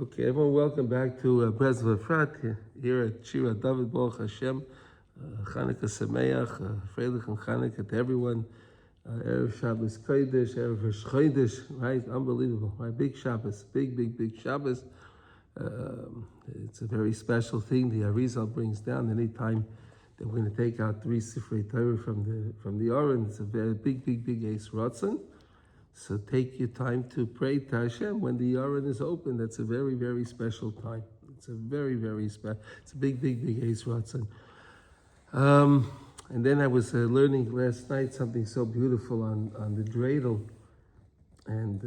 Okay, everyone, welcome back to Breslov Efrat here at Shira David Baruch Hashem. Chanukah Sameach, Freilich and Chanukah to everyone. Erev Shabbos Kodesh, Erev Rosh Chodesh, right? Unbelievable, right? Big Shabbos, big Shabbos. It's a very special thing. The Arizal brings down anytime that we're going to take out 3 Sifrei Torah from the Aron. It's a very big Eis Ratzon. So take your time to pray to Hashem when the Aron is open. That's a very special time. It's a very special. It's a big Eis Ratzon. And then I was learning last night something so beautiful on the dreidel. And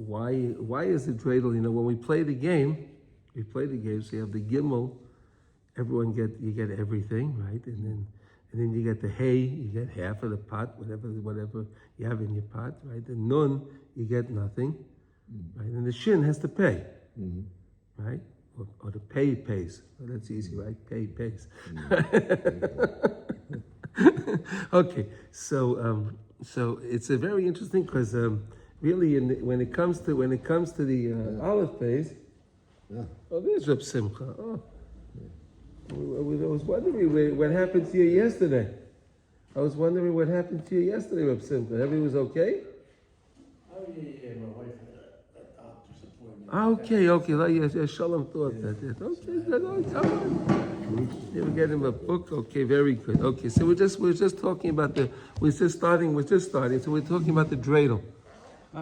why is the dreidel? You know, when we play the game, so you have the gimel. You get everything, right? And then you get the hay, you get half of the pot, whatever you have in your pot, right? The nun, you get nothing, right? And the shin has to pay, right? Or the pay pays. Well, that's easy, right? Pay pays. Okay, so it's a very interesting because really when it comes to the olive pays, oh, there's Reb Simcha. Oh. I was wondering what happened to you yesterday. Reb Simcha. Everything was okay? Oh, yeah, my wife had a doctor's appointment. Okay. Yes, Shalom thought that. Yes. Okay, good. Oh, come on. You ever get him a book? Okay, very good. Okay, so we're just talking about we're just starting, so we're talking about the dreidel.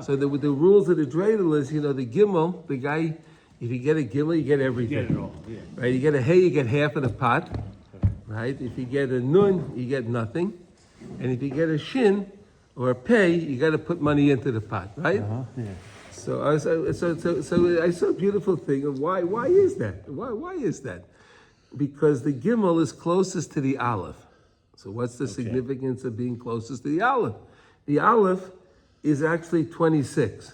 So the rules of the dreidel is, the gimel, the guy, if you get a gimel, you get everything. You get it all, yeah. Right? You get a hay, you get half of the pot. Right? If you get a nun, you get nothing. And if you get a shin or a pay, you got to put money into the pot, right? Yeah. So I saw a beautiful thing of why is that? Why is that? Because the gimel is closest to the aleph. So what's the significance of being closest to the aleph? The aleph is actually 26.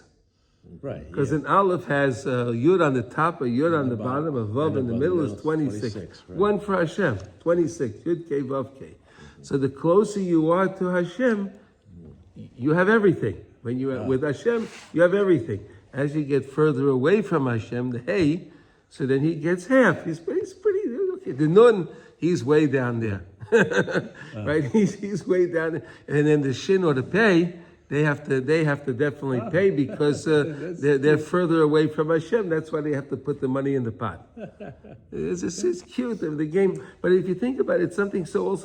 Right. Because an aleph has a yud on the top, a yud on the bottom, a vav in the middle is 26. Right. One for Hashem, 26. Yud K, vav K. So the closer you are to Hashem, you have everything. When you are with Hashem, you have everything. As you get further away from Hashem, the hay, so then he gets half. He's pretty okay. The nun, he's way down there, right? He's way down there, and then the shin or the pay. They have to definitely pay because they're further away from Hashem. That's why they have to put the money in the pot. It's cute, the game. But if you think about it, something so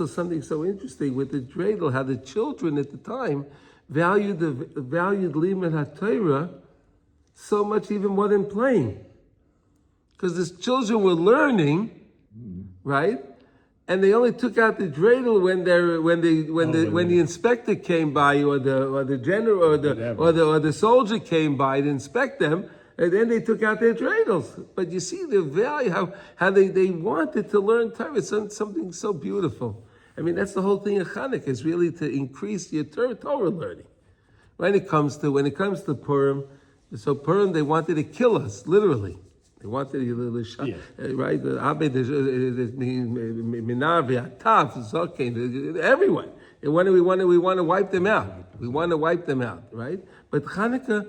interesting with the dreidel, how the children at the time valued Limud HaTorah so much, even more than playing, because the children were learning, right? And they only took out the dreidel when the inspector came by, or the general, or the soldier came by to inspect them, and then they took out their dreidels. But you see the value, how they wanted to learn Torah, something so beautiful. I mean, that's the whole thing of Chanukah, is really to increase your Torah learning. When it comes to Purim, so Purim, they wanted to kill us, literally. They wanted right? Everyone. We want to wipe them out. Right? But Chanukah,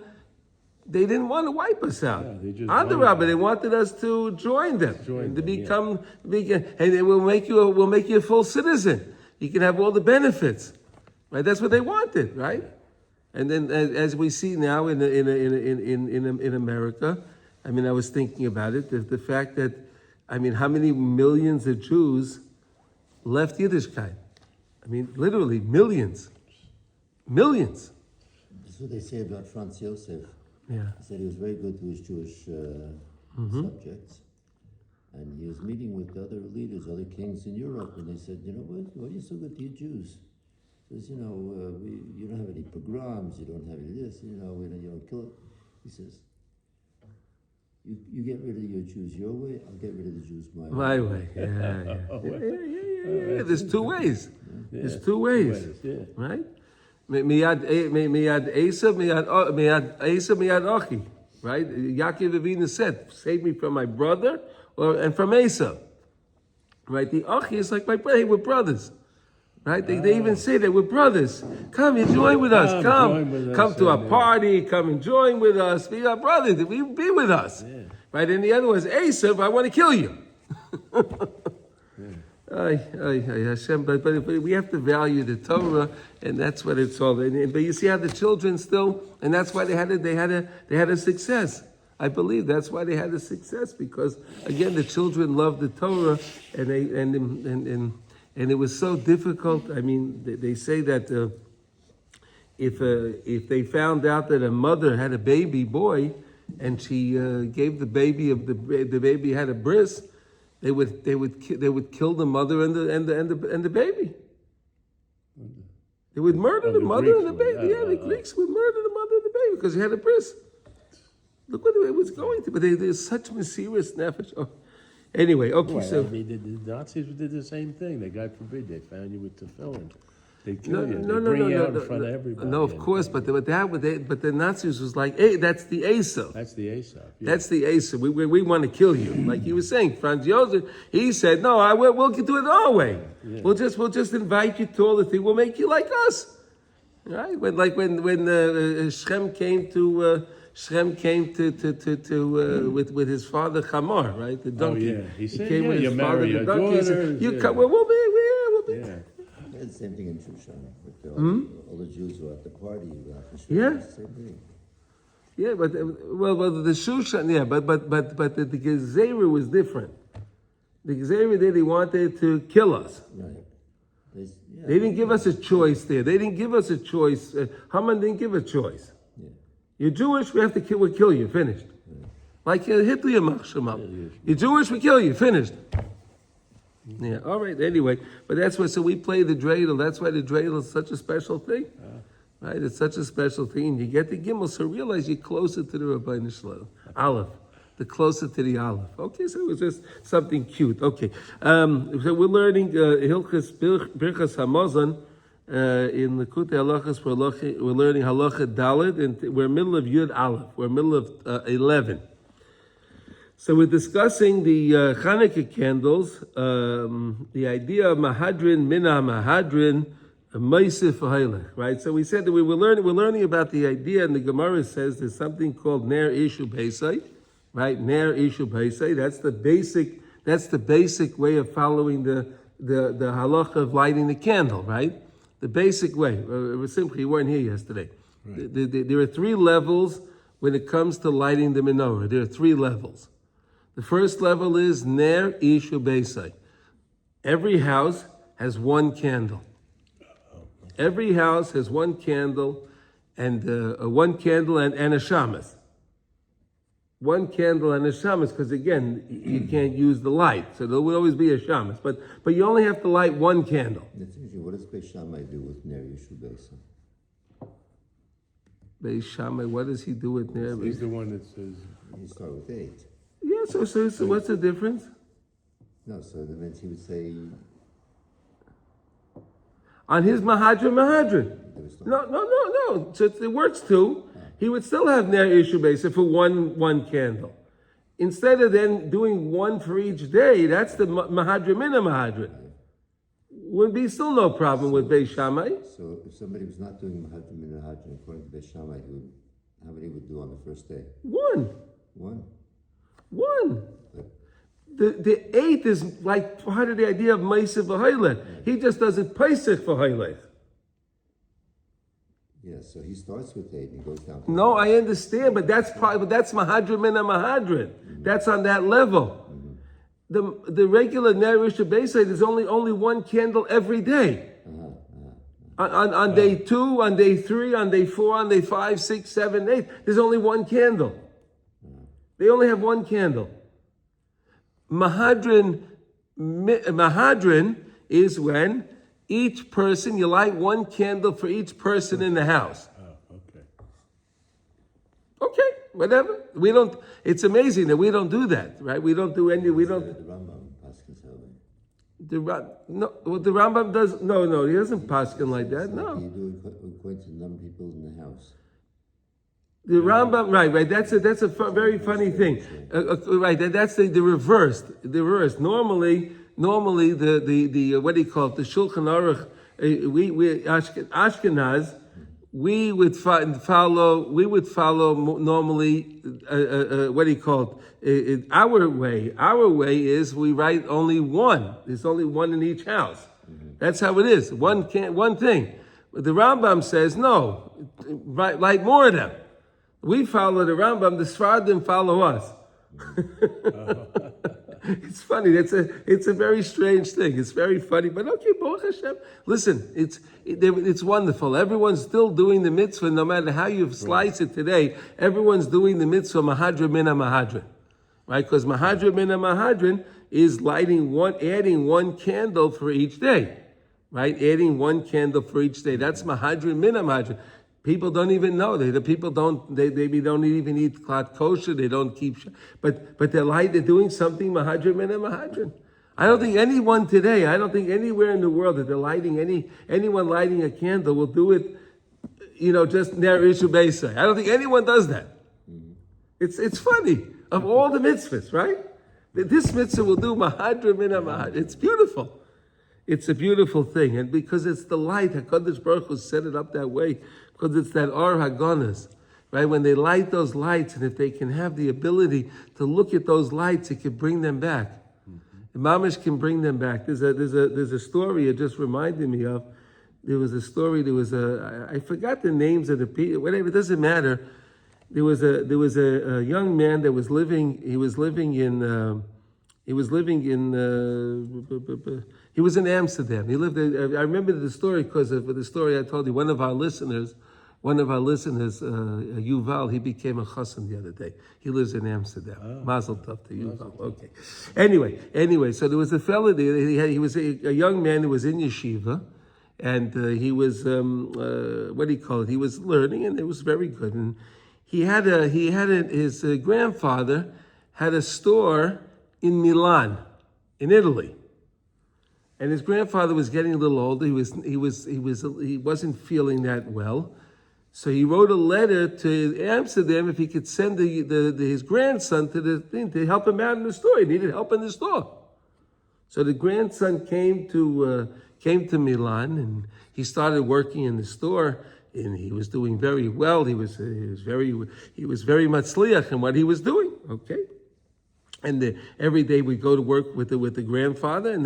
they didn't want to wipe us out. They wanted us to join them, to become and we'll make you a full citizen. You can have all the benefits. Right? That's what they wanted, right? And then, as we see now in America. I mean, I was thinking about it, the fact that, how many millions of Jews left Yiddishkeit? I mean, literally millions. Millions. That's what they say about Franz Josef. Yeah. He said he was very good to his Jewish subjects. And he was meeting with other leaders, other kings in Europe, and they said, why are you so good to your Jews? He says, you don't have any pogroms, you don't have any this, you don't kill it. He says, You get rid of your Jews your way, I'll get rid of the Jews my way. Yeah. There's two ways. There's two ways, right? Miyad Esav, miyad Achi, right? Yaakov Avinu said, save me from my brother and from Esav. Right? The Achi is like my brother. We're brothers. Right? They even say that we're brothers. Come and join with us. Come to our party. Come and join with us. Be our brothers. Be with us. Yeah. Right? And the other was, Esav, I want to kill you. Hashem, but we have to value the Torah, and that's what it's all. But you see how the children still, and that's why they had a success. I believe that's why they had a success, because again the children loved the Torah, and it was so difficult. I mean, they say that if they found out that a mother had a baby boy, and she gave the baby had a bris, they would kill the mother and the baby. They would murder the mother and the baby. The Greeks would murder the mother and the baby because he had a bris. Look what it was going to. But there's such mysterious nefesh. Oh. Anyway, okay, Well, so... I mean, the Nazis did the same thing. They, God forbid, they found you with tefillin. They kill you. They bring you out in front of everybody. No, of course, but the Nazis was like, hey, that's the Esav. That's the Esav. Yeah. That's the Esav. We want to kill you. Like he was saying, Franz Josef, he said, no, we'll do it our way. Yeah. We'll just invite you to all the things. We'll make you like us. Right? When Shem came to with his father Chamor, right? The donkey. Oh, yeah. He said, came with you his marry father, your the donkey. He said, daughters. you Yeah. come, we'll be. Yeah. Yeah, the same thing in Shushan. All the Jews were at the party. Yeah. Same thing. Yeah, but the Shushan, yeah, but the Gezerah was different. The Gezerah there, they wanted to kill us. Right. They didn't give us a choice there. They didn't give us a choice. Haman didn't give a choice. Yeah. You're Jewish, we'll kill you. Finished. Like Hitler, you're Jewish, we kill you. Finished. Yeah. All right. Anyway, but that's why. So we play the dreidel. That's why the dreidel is such a special thing, right? It's such a special thing. And you get the gimel, so realize you're closer to the Rabbeinu Shalom. Aleph, the closer to the Aleph. Okay. So it was just something cute. Okay. So we're learning Hilchas Birchas Hamazon in Likutey Halachos. We're learning Halacha Daled, and we're middle of Yud Aleph. We're middle of 11. So we're discussing the Chanukah candles, the idea of Mahadrin, Mina Mahadrin, Meisif Hailech, right? So we said that we're learning about the idea, and the Gemara says there's something called Ner Ishu Beisai, right? Ner Ishu Beisai. That's the basic way of following the halacha of lighting the candle, right? The basic way. Simply, you weren't here yesterday. Right. There are 3 levels when it comes to lighting the menorah. There are 3 levels. The first level is Ner Ishu Beisai. Every house has 1 candle. Every house has 1 candle, and a shamas. 1 candle and a shamas, because again, you can't use the light, so there will always be a shamas. But you only have to light 1 candle. That's usually, what does Beis Shammai do with Ner Yishu Beisai? Beis Shammai, what does he do with Ner? He's the one that says... You start with 8. Yeah, so what's the difference? No, so that means he would say... On his Mahadrin. No. So it works too. He would still have Ner Ishu Beisai for one candle. Instead of then doing 1 for each day, that's the Mahadrin Mina Mahadrin. Would be still no problem with Beis Shammai. So if somebody was not doing Mahadrin Mina Mahadrin, according to Beis Shammai, how many would do on the first day? 1. 1? The 8th is like part of the idea of Meisif V'Hailech. He just doesn't Pesach for Hailech. Yeah, so he starts with 8 and goes down to No, I understand, but that's Mahadrin Mina Mahadrin. Mm-hmm. That's on that level. Mm-hmm. The regular Ner Ishu Beisai, there's only 1 candle every day. On day 2, on day 3, on day 4, on day 5, 6, 7, 8, there's only 1 candle. They only have 1 candle. Mahadrin is when each person, you light 1 candle for each person in the house. Okay, whatever. We don't. It's amazing that we don't do that, right? We don't do any. We don't. The Rambam paskins how the Rambam does. No, he doesn't paskin like that. No. You do according to the number of people in the house. The Rambam, right. That's a very funny thing. Right, that's the reverse. The reverse. Normally, the what do you call it? The Shulchan Aruch Ashkenaz, we would follow normally, what do you call it? Our way. Our way is we write only one. There's only one in each house. That's how it is. One thing. But the Rambam says, no, write more of them. We follow the Rambam, the Sfardim follow us. It's funny. It's a very strange thing. It's very funny, but okay, Baruch Hashem. Listen, it's wonderful. Everyone's still doing the mitzvah, no matter how you slice it today. Everyone's doing the mitzvah Mahadran Mina Mahadran, right? Because Mahadran Mina Mahadran is adding one candle for each day, right? Adding one candle for each day. That's Mahadran Mina Mahadran. People don't even know. They maybe don't even eat klat kosher. They don't keep, but they're doing something mahadran mina mahadran. I don't think anyone today. I don't think anywhere in the world that they're anyone lighting a candle will do it. Just ner ishu beisai. I don't think anyone does that. It's funny of all the mitzvahs, right? This mitzvah will do mahadran mina mahadran. It's beautiful. It's a beautiful thing, and because it's the light, HaKadosh Baruch Hu set it up that way. Because it's that Or Hagonas, right? When they light those lights, and if they can have the ability to look at those lights, it can bring them back. The Mamish can bring them back. There's a story it just reminded me of. There was a story. I forgot the names of the people. Whatever, it doesn't matter. There was a young man that was living. He was in Amsterdam. He lived there. I remember the story because of the story I told you. One of our listeners, Yuval, he became a chassan the other day. He lives in Amsterdam. Mazel tov to Yuval. Okay. Anyway, so there was a fellow there. He was a young man who was in yeshiva, and he was what do you call it? He was learning, and it was very good. And his grandfather had a store in Milan, in Italy. And his grandfather was getting a little older. He wasn't feeling that well. So he wrote a letter to Amsterdam if he could send his grandson to the thing to help him out in the store. He needed help in the store. So the grandson came to Milan, and he started working in the store, and he was doing very well. He was very matzliach in what he was doing. Okay. And every day we go to work with the grandfather,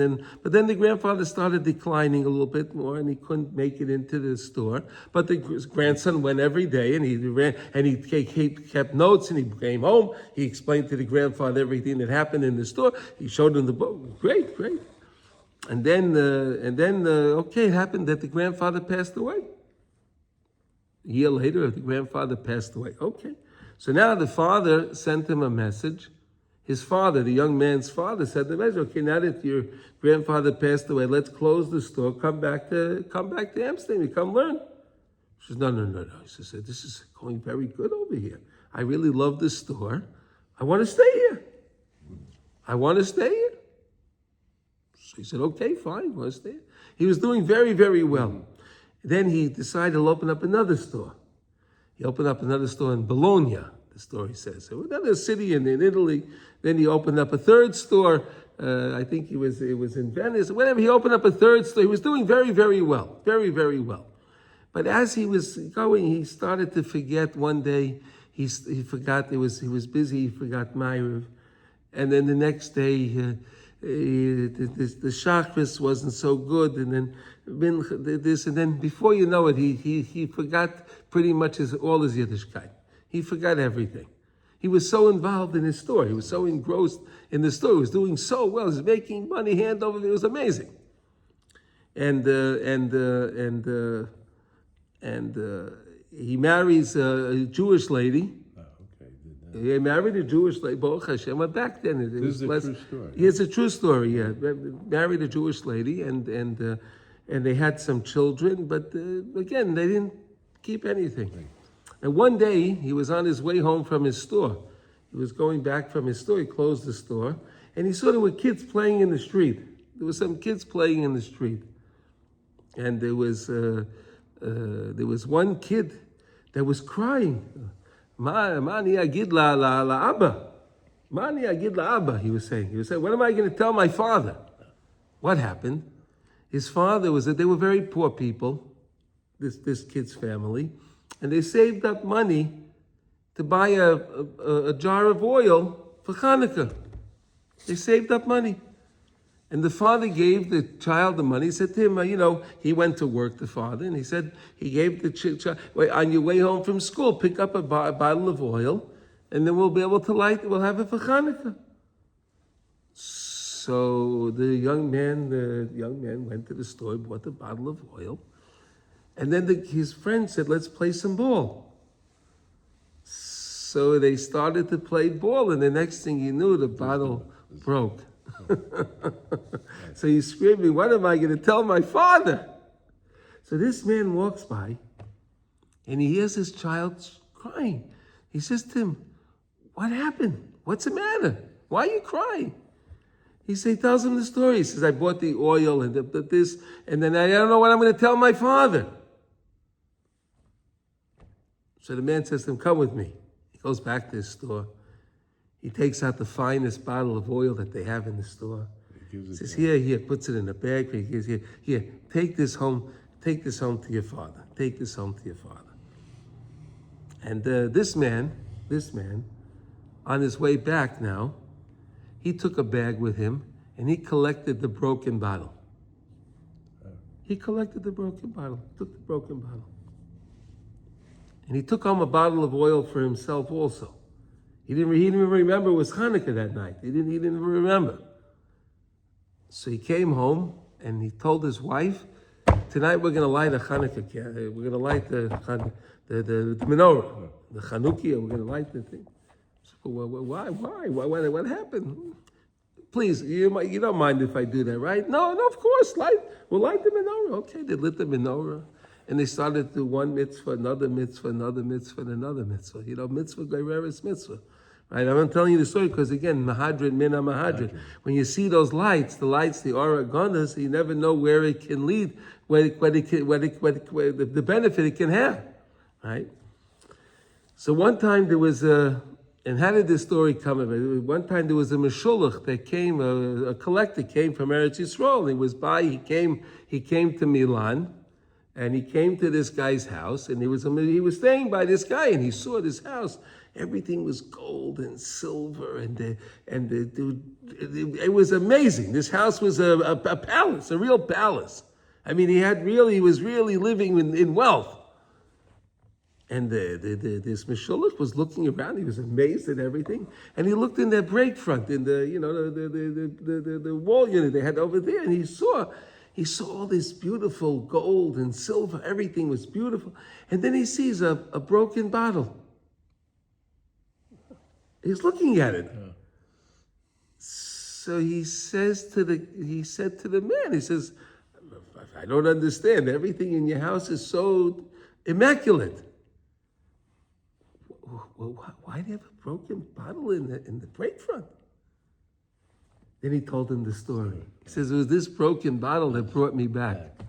but then the grandfather started declining a little bit more, and he couldn't make it into the store. But his grandson went every day, and he kept notes, and he came home. He explained to the grandfather everything that happened in the store. He showed him the book. Great. And then it happened that the grandfather passed away. A year later, the grandfather passed away. Okay, so now the father sent him a message. His father, the young man's father, said to him, okay, now that your grandfather passed away, let's close the store, come back to Amsterdam, come learn. She says, no. He said, this is going very good over here. I really love this store. I want to stay here. So he said, okay, fine, you want to stay here? He was doing very, very well. Then he decided to open up another store. He opened up another store in Bologna. The story says. So another city in Italy. Then he opened up a third store. I think it was in Venice. Whatever. He opened up a third store. He was doing very, very well. Very, very well. But as he was going, he started to forget. One day, he forgot. He was busy. He forgot Ma'ariv. And then the next day, the Shachris wasn't so good. And then this. And then before you know it, he forgot pretty much all his Yiddishkeit. He forgot everything. He was so involved in his store. He was so engrossed in the store. He was doing so well. He was making money hand over. It was amazing. And he marries a Jewish lady. Oh, okay. He married a Jewish lady. Baruch Hashem. But back then it was less. True story. It's a true story. Yeah, married a Jewish lady, and they had some children. But again, they didn't keep anything. Right. And one day, he was on his way home from his store. He was going back from his store. He closed the store. And he saw there were kids playing in the street. There were some kids playing in the street. And there was one kid that was crying. Mani agid la Abba. Mani agid la Abba, he was saying. He was saying, what am I going to tell my father? What happened? His father was that they were very poor people, this kid's family, and they saved up money to buy a jar of oil for Chanukah. They saved up money. And the father gave the child the money. He said to him, he went to work, the father, and he said, he gave the child, on your way home from school, pick up a bottle of oil, and then we'll be able to light it, we'll have it for Chanukah. So the young man went to the store, bought the bottle of oil, and then his friend said, let's play some ball. So they started to play ball, and the next thing you knew, the bottle broke. So he's screaming, what am I going to tell my father? So this man walks by, and he hears his child crying. He says to him, what happened? What's the matter? Why are you crying? He tells him the story. He says, I bought the oil and this, and then I don't know what I'm going to tell my father. So the man says to him, come with me. He goes back to his store. He takes out the finest bottle of oil that they have in the store. He says, here, puts it in a bag. He gives, here, take this home to your father. Take this home to your father. And this man, on his way back now, he took a bag with him and he collected the broken bottle. He collected the broken bottle, took the broken bottle. And he took home a bottle of oil for himself also. He didn't even remember it was Chanukah that night. He didn't even remember. So he came home and he told his wife, tonight we're going to light a Chanukah candle. We're going to light the menorah, the Chanukah. We're going to light the thing. So, why? What happened? Please, you don't mind if I do that, right? No, of course. We'll light the menorah. Okay, they lit the menorah. And they started to do one mitzvah, another mitzvah, another mitzvah, and another mitzvah. Mitzvah, gereris mitzvah. Right? I'm telling you the story because, again, mahadrin, mina mahadrin. When you see those lights, the aura gonas, you never know where it can lead, the benefit it can have. Right? So one time there was and how did this story come about? One time there was a meshulach that came, a collector came from Eretz Yisrael. He came to Milan. And he came to this guy's house, and he was staying by this guy, and he saw this house. Everything was gold and silver, and it was amazing. This house was a palace, a real palace. I mean, he was really living in wealth. And this Meshulach was looking around. He was amazed at everything, and he looked in their break front, in the wall unit they had over there, and he saw all this beautiful gold and silver. Everything was beautiful. And then he sees a broken bottle. He's looking at it. Yeah. So he said to the man, he says, I don't understand. Everything in your house is so immaculate. Well, why do you have a broken bottle in the break front? Then he told him the story. He says, it was this broken bottle that brought me back.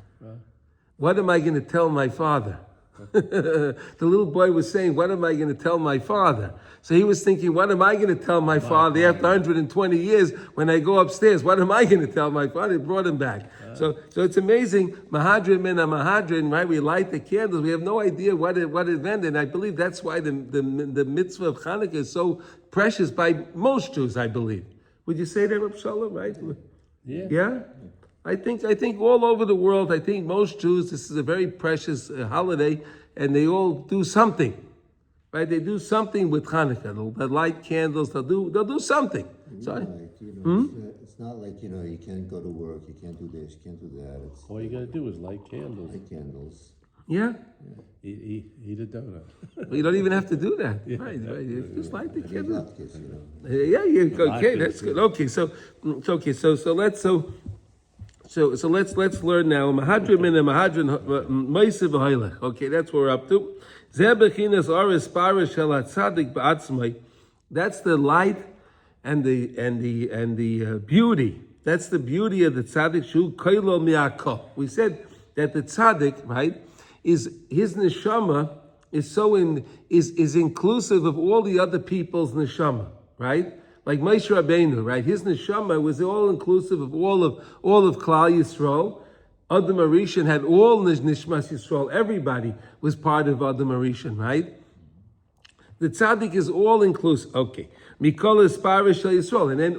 What am I going to tell my father? The little boy was saying, what am I going to tell my father? So he was thinking, what am I going to tell my father after 120 years when I go upstairs? What am I going to tell my father? It brought him back. So it's amazing. Mahadrin mina mahadrin, right? We light the candles. We have no idea what it meant. And I believe that's why the mitzvah of Chanukah is so precious by most Jews, I believe. Would you say that, Reb Shalom, right? Yeah. Yeah? I think all over the world, I think most Jews, this is a very precious holiday, and they all do something, right? They do something with Chanukah. They'll light candles. They'll do something. It's not like you can't go to work. You can't do this. You can't do that. All you got to do is light candles. Light candles. Yeah. Eat a donut. Well, you don't even have to do that, Yeah. Right? You just light the candle. Latkes, Okay, that's good. Okay, so let's learn now. Mahadrin min mahadrin ma'aseh v'hailech. Okay, that's what we're up to. Zeh bechinas aris parash shel hatzadik ba'atzmai. That's the light and the beauty. That's the beauty of the tzaddik shu koilo mi'akol. We said that the tzaddik, right, is his neshama is inclusive of all the other people's neshama, right? Like Moshe Rabbeinu, right? His neshama was all inclusive of all of Klal Yisrael, Adam Arishan had all Nishmas Yisrael. Everybody was part of Adam Arishan, right? The tzaddik is all inclusive. Okay. Mikol Esparish Shel Yisrael. And then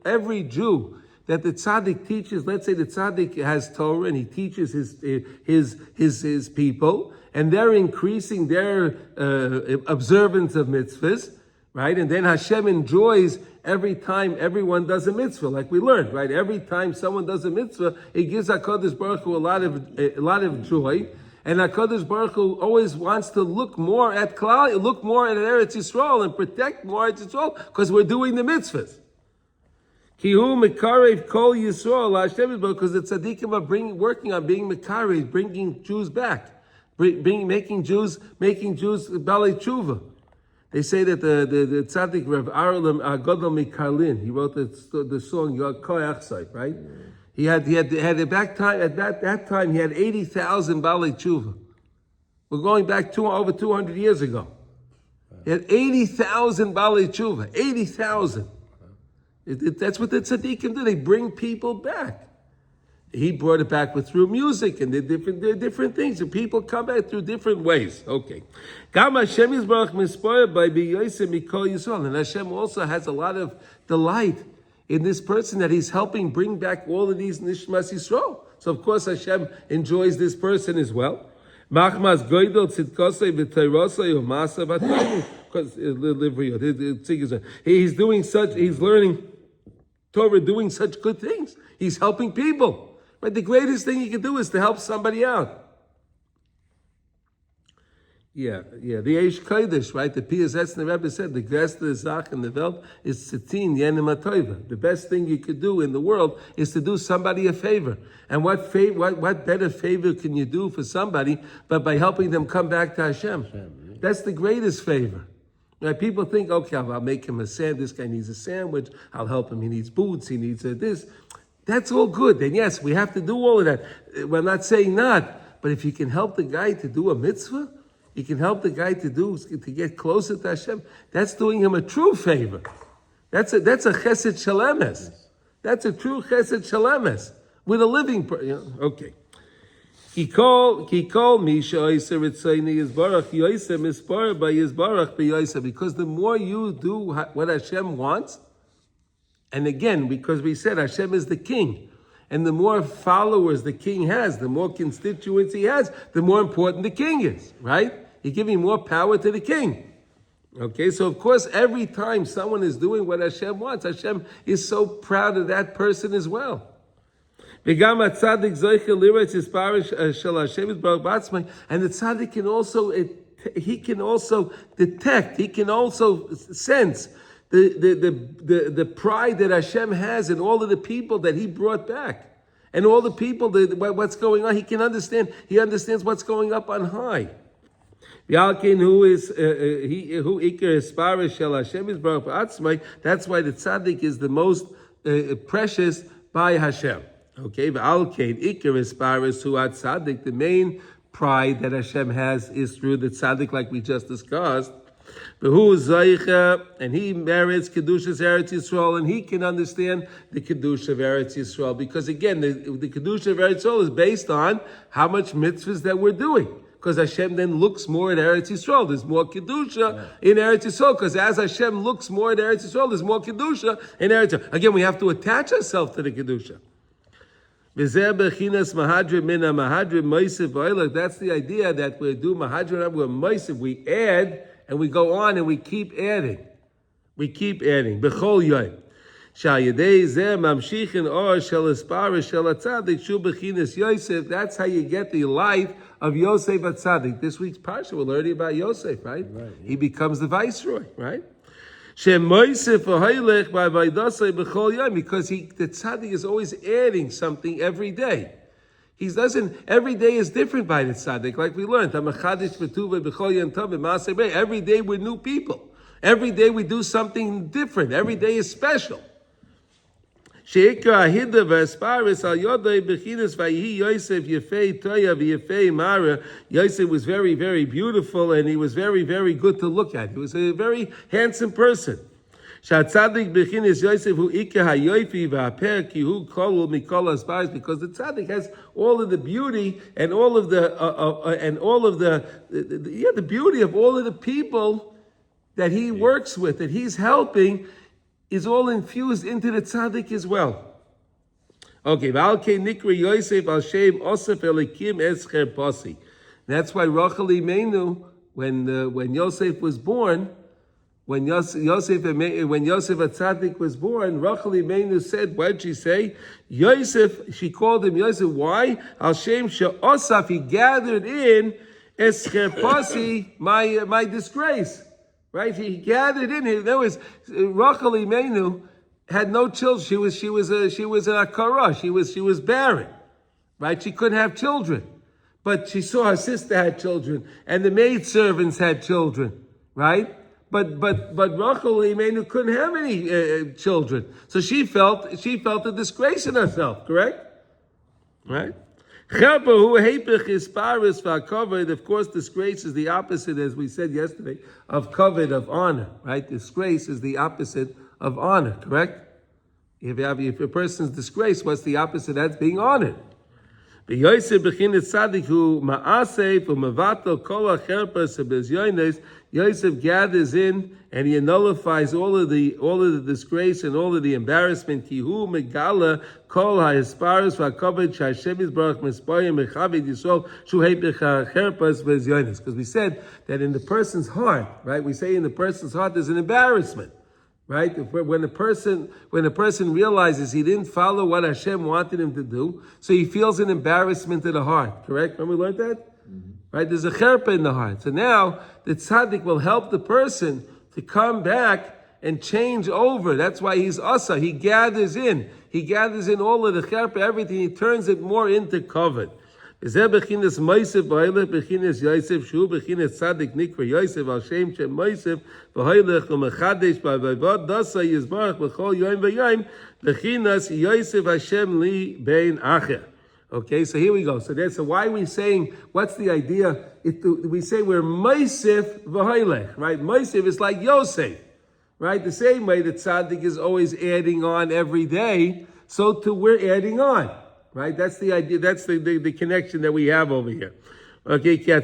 every Jew that the tzaddik teaches, let's say the tzaddik has Torah and he teaches his people, and they're increasing their observance of mitzvahs, right? And then Hashem enjoys every time everyone does a mitzvah, like we learned, right? Every time someone does a mitzvah, it gives HaKadosh Baruch Hu a lot of joy. And HaKadosh Baruch Hu always wants to look more at Klal, look more at Eretz Yisrael and protect more Eretz Yisrael because we're doing the mitzvahs. Kihu mekarev kol Yisrael Hashem, because the tzaddikim are working on being mekarev, bringing Jews back, making Jews balei tshuva. They say that the tzaddik Rav Arulam Agadol Mikarlin, he wrote the song Yod Koyach, right? He had at that time he had 80,000 balei tshuva. We're going back over 200 years ago. He had 80,000 balei tshuva. 80,000. That's what the tzaddikim do. They bring people back. He brought it back through music and different things. And people come back through different ways. Okay. And Hashem also has a lot of delight in this person that he's helping bring back all of these Nishmas Yisrael. So of course Hashem enjoys this person as well. Because he's learning Torah, doing such good things. He's helping people. Right? The greatest thing you can do is to help somebody out. Yeah. The Eish Kodesh, right? The Pias Esther Rebbe said, the größte Sache in the Welt is Tzitin Yenim HaTova. The best thing you could do in the world is to do somebody a favor. And what better favor can you do for somebody but by helping them come back to Hashem? That's the greatest favor. Right? People think, okay, I'll make him a sandwich. This guy needs a sandwich. I'll help him. He needs boots. He needs this. That's all good. And yes, we have to do all of that. We're not saying not. But if you can help the guy to do a mitzvah, you can help the guy to get closer to Hashem, that's doing him a true favor. That's a chesed shelemes. That's a true chesed shelemes with a living person. Okay. He called Misha Oiser Ritzayni Yisbarach Yoisem Mispar by Yisbarach B'Yoisem, because the more you do what Hashem wants, and again, because we said Hashem is the king, and the more followers the king has, the more constituents he has, the more important the king is, right? You're giving more power to the king. Okay, so of course, every time someone is doing what Hashem wants, Hashem is so proud of that person as well. And the tzaddik can also detect, he can also sense the pride that Hashem has in all of the people that he brought back. And all the people, what's going on, he understands what's going up on high. That's why the tzaddik is the most precious by Hashem. Okay, the main pride that Hashem has is through the tzaddik, like we just discussed. And he merits Kedushas Eretz Yisrael, and he can understand the Kedusha of Eretz Yisrael, because again, the Kedusha of Eretz Yisrael is based on how much mitzvahs that we're doing. Because Hashem then looks more at Eretz Yisrael. There's more Kedusha in Eretz Yisrael. Because as Hashem looks more at Eretz Yisrael, there's more Kedusha in Eretz Yisrael. Again, we have to attach ourselves to the Kedusha. That's the idea that we do Mahadrim, we're Moisiv. We add and we go on and we keep adding. We keep adding. B'chol yoyim. That's how you get the light of Yosef HaTzadik. This week's parsha, we're learning about Yosef, right? He becomes the viceroy, right? Because the tzaddik is always adding something every day. Every day is different by the tzaddik, like we learned. Every day we're new people. Every day we do something different. Every day is special. Yosef was very, very beautiful, and he was very, very good to look at. He was a very handsome person. Shatzadik bechinis Yosef hu ikar hayofi v'haper ki hu kolul mikol asparis, because the tzaddik has all of the beauty and all of the the beauty of all of the people that he works with, that he's helping, is all infused into the tzaddik as well. Okay, v'alkei nikra Yosef al shem osef elikim escher posi. That's why Rachel Imeinu, when Yosef was born, when Yosef Atzadik was born, Rachel Imeinu said, what did she say? Yosef, she called him Yosef. Why? Al Shem She'osaf, he gathered in Escher Posi, my disgrace. Right? He gathered in. In other words, Rachel Imeinu had no children. She was an akara. She was barren. Right? She couldn't have children. But she saw her sister had children, and the maidservants had children, right? But Rachel Imeinu couldn't have any children, so she felt a disgrace in herself. Correct, right? Of course, disgrace is the opposite, as we said yesterday, of kavod, of honor. Right? Disgrace is the opposite of honor. Correct? If a person's disgraced, what's the opposite? That's being honored. Yosef gathers in and he nullifies all of the disgrace and all of the embarrassment. Because we said that in the person's heart, right? We say in the person's heart there's an embarrassment. Right? When a person realizes he didn't follow what Hashem wanted him to do, so he feels an embarrassment in the heart. Correct? Remember we learned that? Mm-hmm. Right? There's a cherpa in the heart. So now the tzaddik will help the person to come back and change over. That's why he's asa. He gathers in all of the cherpa, everything. He turns it more into kavod. This is Moisef v'hoylech bechinas Yosef shu bechinas tzaddik nikra Yosef al shem shem Moisef v'hoylech u'mechadesh b'avavod dasa yizbarach b'chol yom v'yom bechinas Yosef Hashem li bein acher. Okay, so here we go. So why are we saying, what's the idea? We say we're Moisef v'hoylech, right? Moisef is like Yosef, right? The same way that tzaddik is always adding on every day, so too we're adding on. Right? That's the idea. That's the connection that we have over here. Okay. She's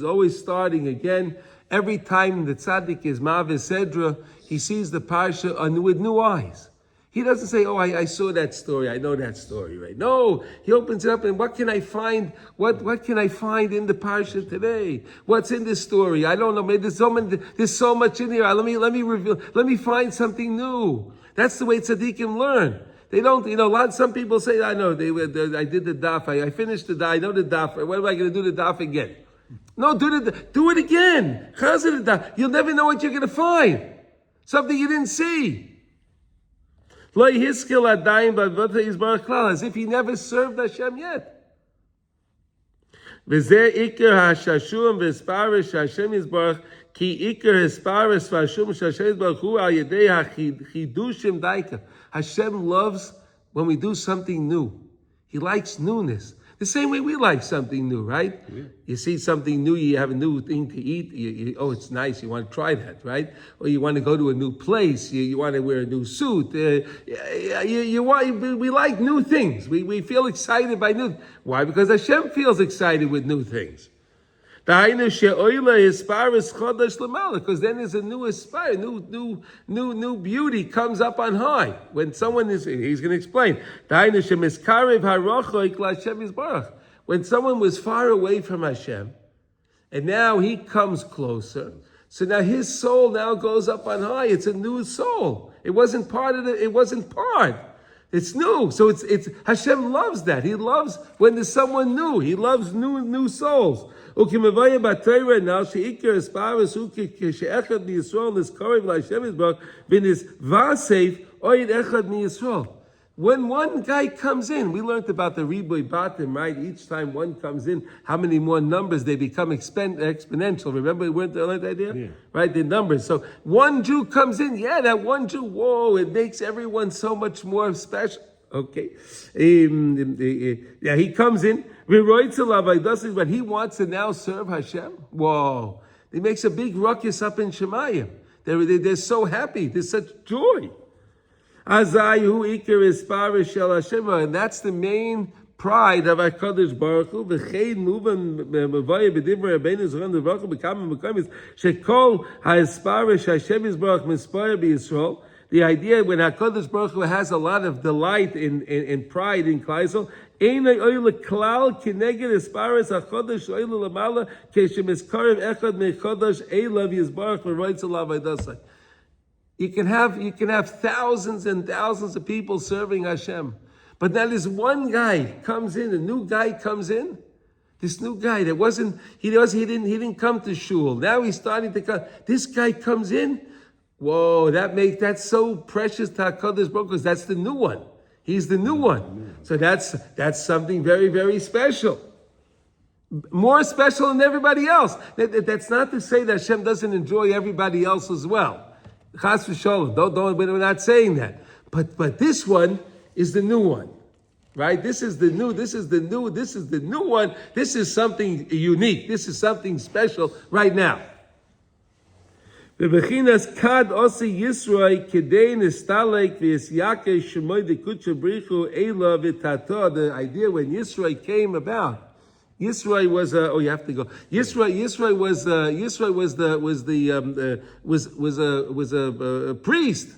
always starting again. Every time the tzaddik is Mavis Sedra, he sees the parsha with new eyes. He doesn't say, "Oh, I saw that story. I know that story." Right? No, he opens it up and what can I find? What can I find in the parsha today? What's in this story? I don't know. Maybe there's so much in here. Let me reveal. Let me find something new. That's the way tzaddikim learn. They don't, some people say, "I know. I did the daf. I finished the daf. I know the daf. When am I going to do the daf again?" No, do it again. Chazir the daf. You'll never know what you're going to find. Something you didn't see. As if he never served Hashem yet. Hashem loves when we do something new. He likes newness. The same way we like something new, right? Yeah. You see something new, you have a new thing to eat. It's nice. You want to try that, right? Or you want to go to a new place. You want to wear a new suit. We like new things. We feel excited by new. Why? Because Hashem feels excited with new things. Because then there's a new aspire, new beauty comes up on high. When someone he's going to explain. When someone was far away from Hashem, and now he comes closer, so now his soul now goes up on high. It's a new soul. It wasn't part. It's new. So it's Hashem loves that. He loves when there's someone new. He loves new souls. Now sheikar asparas she'echad miyisrael niskarev l'Hashem yisbarach v'nisvasef oid echad miyisrael. When one guy comes in, we learned about the riboy batim, right? Each time one comes in, how many more numbers they become exponential. Remember, we learned that idea? Yeah. Right, the numbers. So one Jew comes in, that one Jew, whoa, it makes everyone so much more special. Okay. He comes in, but he wants to now serve Hashem. Whoa. He makes a big ruckus up in Shemayim. They're so happy. There's such joy. And that's the main pride of HaKadosh Baruch Hu. The idea when HaKadosh Baruch Hu has a lot of delight in pride in Klal Yisrael, you can have thousands and thousands of people serving Hashem. But now this one guy comes in, a new guy comes in. This new guy he didn't come to shul. Now he's starting to come. This guy comes in. Whoa, that's so precious to HaKadosh Baruch Hu, because that's the new one. He's the new one. So that's something very, very special. More special than everybody else. That's not to say that Hashem doesn't enjoy everybody else as well. Chas v'sholom. We're not saying that. But this one is the new one. Right? This is the new one. This is something unique. This is something special right now. The idea when Yisro came about, Yisro was you have to go. Yisro was a priest,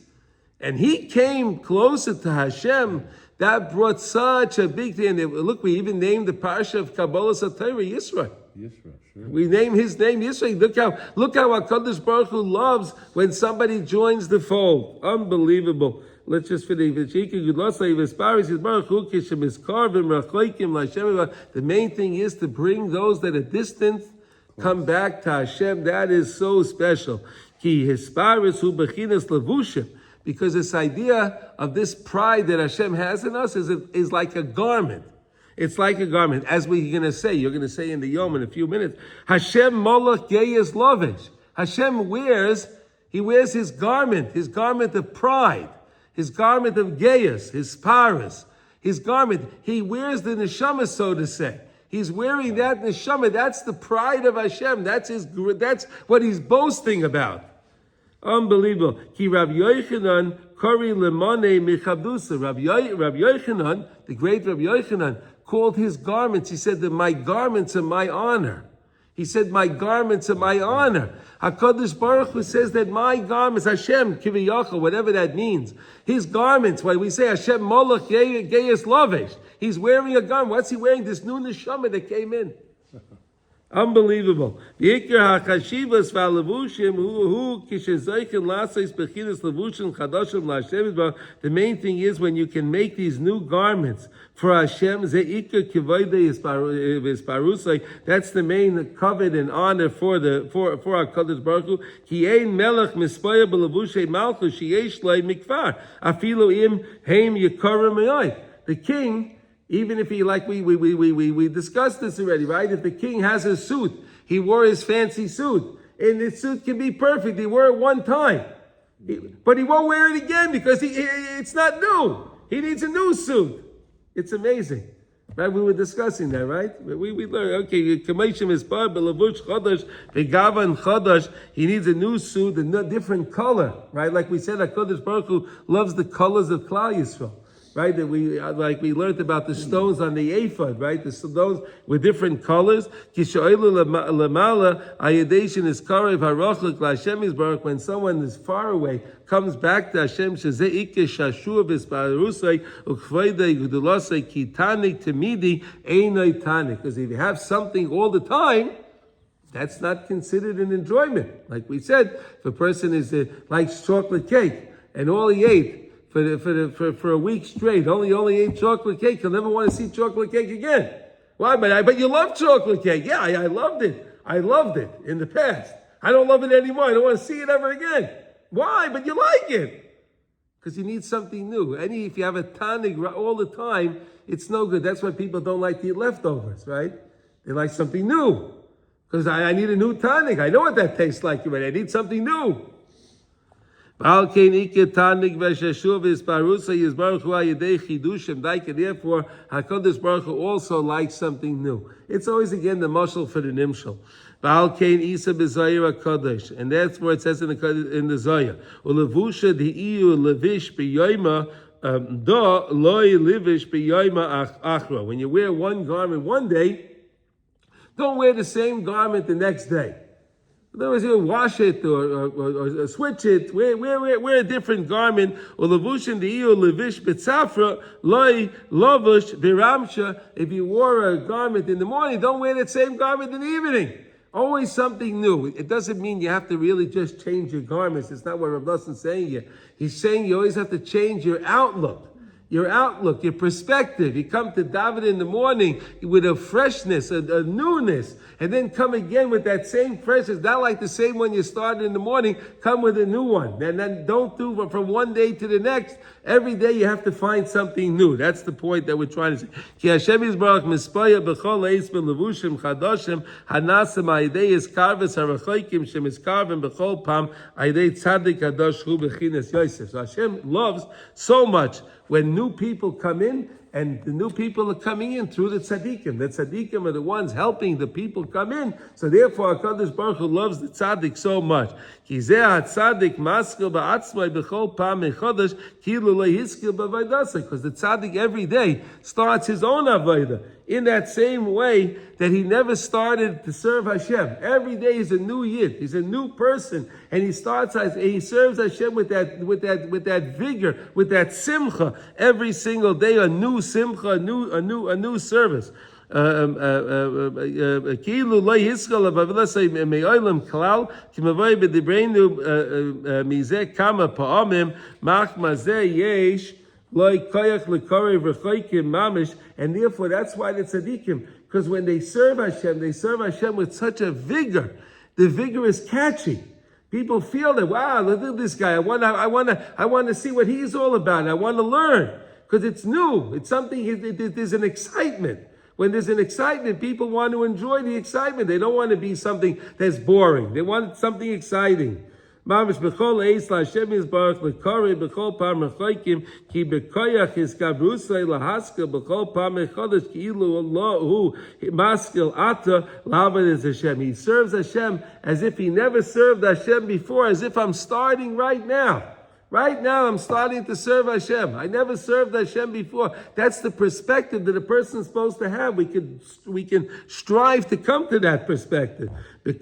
and he came closer to Hashem. That brought such a big thing. Look, we even named the parsha of Kabbalah Satira Yisro. Yisro, sure. We name his name Yisro. Look how HaKadosh Baruch Hu loves when somebody joins the fold. Unbelievable. Let's just finish. The main thing is to bring those that are distant come back to Hashem. That is so special. Because this idea of this pride that Hashem has in us is like a garment. It's like a garment. As you're going to say in the Yom in a few minutes, Hashem molach geyes lovish. Hashem wears his garment of pride, his garment of geyes, his paras, his garment. He wears the neshama, so to say. He's wearing that neshama. That's the pride of Hashem. That's what he's boasting about. Unbelievable. Ki Rabbi Yochanan kori lemane michabusa. Rabbi Yochanan, the great Rabbi Yochanan, called his garments. He said that my garments are my honor. He said my garments are my honor. HaKadosh Baruch Hu says that my garments, Hashem, kiviyachol, whatever that means, his garments, when we say Hashem molach geyes lovesh, he's wearing a garment. What's he wearing? This new neshama that came in. Unbelievable. The main thing is when you can make these new garments for Hashem. That's the main covet and honor for our Kadosh Baruch Hu. Ki ein melech mispoya b'levushay malchus sheyesh lei mikvar afilu im heim yikarim me'oy. The king, even if he, like we discussed this already, right? If the king has a suit, he wore his fancy suit, and the suit can be perfect. He wore it one time, but he won't wear it again because it's not new. He needs a new suit. It's amazing, right? We were discussing that, right? We learned, okay, kameshim is bar belavush chodesh begavan chodesh. He needs a new suit, a different color, right? Like we said, HaKadosh Baruch Hu loves the colors of Klal Yisrael. Right, that we learned about the stones on the ephod, right? The stones with different colors. When someone is far away, comes back to Hashem, because if you have something all the time, that's not considered an enjoyment. Like we said, if a person likes chocolate cake and all he ate for a week straight, only ate chocolate cake, he'll never want to see chocolate cake again. Why? But you love chocolate cake. Yeah, I loved it. I loved it in the past. I don't love it anymore. I don't want to see it ever again. Why? But you like it. Because you need something new. If you have a tonic all the time, it's no good. That's why people don't like to eat leftovers, right? They like something new. Because I need a new tonic. I know what that tastes like already. I need something new. Therefore, HaKadosh Baruch Hu also likes something new. It's always again the mashal for the nimshal. Baal Kain Isa b'Zayir HaKadosh, and that's where it says in the Zayir. Ulevusha di'iyu levish b'yoyma do loy livish b'yoyma achra. When you wear one garment one day, don't wear the same garment the next day. In other words, you wash it or switch it. Wear a different garment. Or levushin di'iyu levish b'tzafra loy lovush b'ramsha. If you wore a garment in the morning, don't wear that same garment in the evening. Always something new. It doesn't mean you have to really just change your garments. It's not what Rav Nosson saying here. He's saying you always have to change your outlook, your perspective. You come to David in the morning with a freshness, a newness, and then come again with that same freshness, not like the same one you started in the morning, come with a new one. And then don't do from one day to the next. Every day you have to find something new. That's the point that we're trying to say. Ki Hashem Yisbarach mispaya b'chol eis b'levushim chadoshim hanasem ha'idei eskarves harachoikim shemiskarvim b'chol pam ha'idei tzadik kadosh hu b'chines Yosef. So Hashem loves so much when new people come in, and the new people are coming in through the tzaddikim. The tzaddikim are the ones helping the people come in. So therefore, HaKadosh Baruch Hu loves the tzaddik so much. Ki zeh ha-tzaddik maskil ba'atzmai b'chol pam mechodesh kilu lehiskil b'avaydasa. Because the tzaddik every day starts his own avayda in that same way that he never started to serve Hashem. Every day is a new yid. He's a new person, and he serves Hashem with that vigor, with that simcha. Every single day, a new simcha, a new service. Kilu lo hiskal avavilasay me'olam klal kimavay b'dibreinu mizeh kama pa'amim mach mazeh yesh. And therefore, that's why the tzaddikim, because when they serve Hashem with such a vigor. The vigor is catchy. People feel that, wow, look at this guy. I want to see what he's all about. I want to learn because it's new. It's something. There's an excitement. When there's an excitement, people want to enjoy the excitement. They don't want to be something that's boring. They want something exciting. Mamish b'chol eis la'Hashem yisbarach l'karei b'chol pam rechoikim ki b'koyach hiskabrusay lahaskel b'chol pam mechodesh ki'ilu hu maskil ata l'avad es Hashem. He serves Hashem as if he never served Hashem before, as if I'm starting right now. Right now, I'm starting to serve Hashem. I never served Hashem before. That's the perspective that a person's supposed to have. We can strive to come to that perspective. When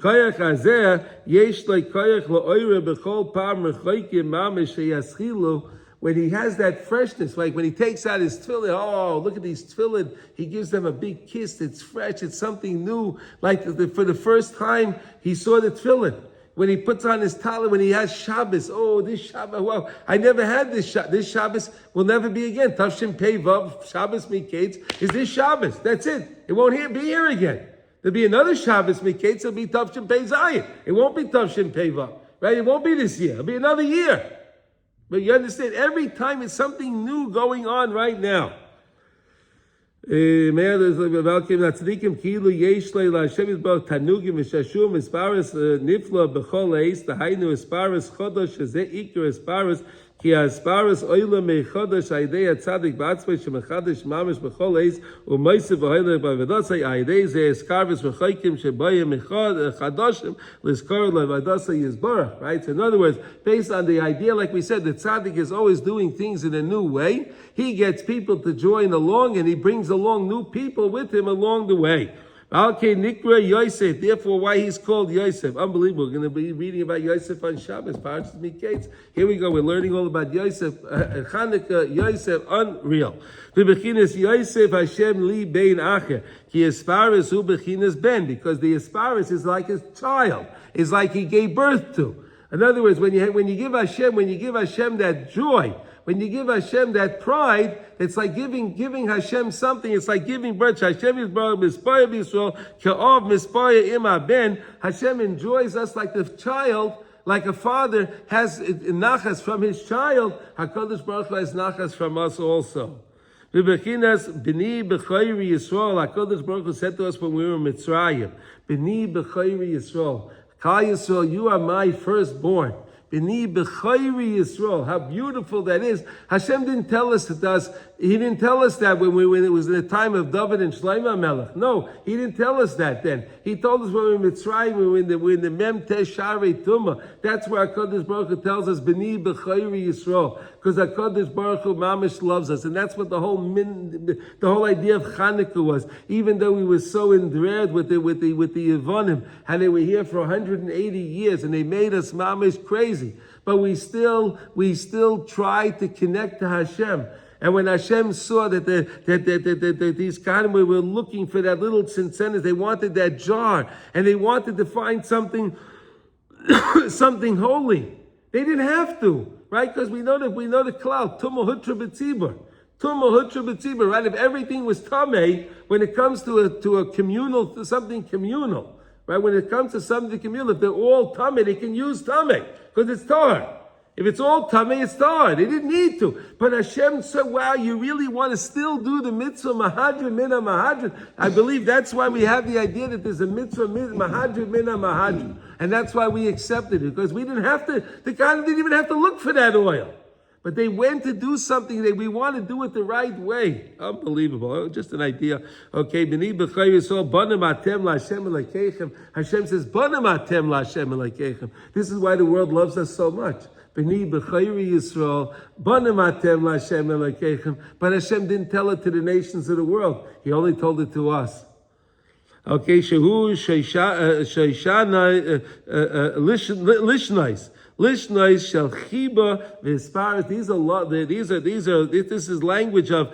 he has that freshness, like when he takes out his tefillin, oh, look at these tefillin. He gives them a big kiss. It's fresh. It's something new. Like for the first time, he saw the tefillin. When he puts on his tallit, when he has Shabbos, oh, this Shabbos, wow, I never had this Shabbos. This Shabbos will never be again. Tavshin Pei Vav, Shabbos Miketz, is this Shabbos. That's it. It won't be here again. There'll be another Shabbos Miketz, it'll be Tavshin Pei Zayin. It won't be Tavshin Pei Vav, right? It won't be this year. It'll be another year. But you understand, every time it's something new going on right now. Tzadikim kilu yesh le'Hashem yisbarach tanugim v'shashum esparis nifla b'chol eis dahainu esparis chodosh shezeh ikar esparis ki esparis oila mechodosh aidei atzadik b'atzmei shemechadesh mamish b'chol eis u'moisev v'hoyle b'avedosai aidei zeh eskarvis v'choikim shebayim chadoshim l'skor le'avedosai yisbarach. Right. So in other words, based on the idea, like we said, the tzaddik is always doing things in a new way. He gets people to join along, and he brings along new people with him along the way. Yosef, therefore, why he's called Yosef. Unbelievable. We're going to be reading about Yosef on Shabbos, Parashas Miketz. Here we go. We're learning all about Yosef. Chanukah, Yosef, unreal. Yosef Hashem li bein acher. Ki asparis hu bechinas ben. Because the asparis is like a child. It's like he gave birth to. In other words, when you give Hashem that joy, when you give Hashem that pride, it's like giving Hashem something. It's like giving birth. Hashem is mispaya b'Yisrael, ka'ov mispaya ima ben. Hashem enjoys us like the child, like a father has nachas from his child. HaKadosh Baruch Hu has nachas from us also. V'bechinas b'ni b'chayri Yisrael. HaKadosh Baruch Hu said to us when we were in Mitzrayim, b'ni b'chayri Yisrael. Kal Yisrael, you are my firstborn. B'ni b'chayri Yisrael. How beautiful that is. Hashem didn't tell us He didn't tell us that when it was in the time of David and Sheleimah Melech. No, He didn't tell us that then. He told us when we were in Mitzrayim, we're in the Mem Tesharei Tumah. That's where HaKadosh Baruch Hu tells us, B'ni b'chayri Yisrael. Because HaKadosh Baruch Hu mamish loves us. And that's what the whole idea of Chanukah was. Even though we were so enthralled with the Yevonim, and they were here for 180 years, and they made us mamish crazy. But we still tried to connect to Hashem. And when Hashem saw that these Kohanim were looking for that little tzintzenes, they wanted that jar, and they wanted to find something holy. They didn't have to, right? Because we know the cloud, Tumah Hutra B'tzibur. Tumah Hutra B'tzibur, right? If everything was Tameh, when it comes to a communal, to something communal, right? When it comes to something communal, if they're all Tameh, they can use Tameh, because it's Tar. If it's all Tameh, it's Tar. They didn't need to. But Hashem said, wow, you really want to still do the mitzvah Mahadrin Mina Mahadrin. I believe that's why we have the idea that there's a mitzvah Mahadrin Mina Mahadrin. And that's why we accepted it. Because we didn't have to, the guy didn't even have to look for that oil. But they went to do something that we want to do it the right way. Unbelievable. Just an idea. Okay, B'ni b'chayr Yisrael, banim atem la'Hashem elokeichem. Hashem says, banim atem la'Hashem elokeichem. This is why the world loves us so much. B'ni b'chayr Yisrael, banim atem la'Hashem elokeichem. But Hashem didn't tell it to the nations of the world. He only told it to us. Okay, shehu sheishana lishnais. Lishnois shel chiba v'isparis. This is language of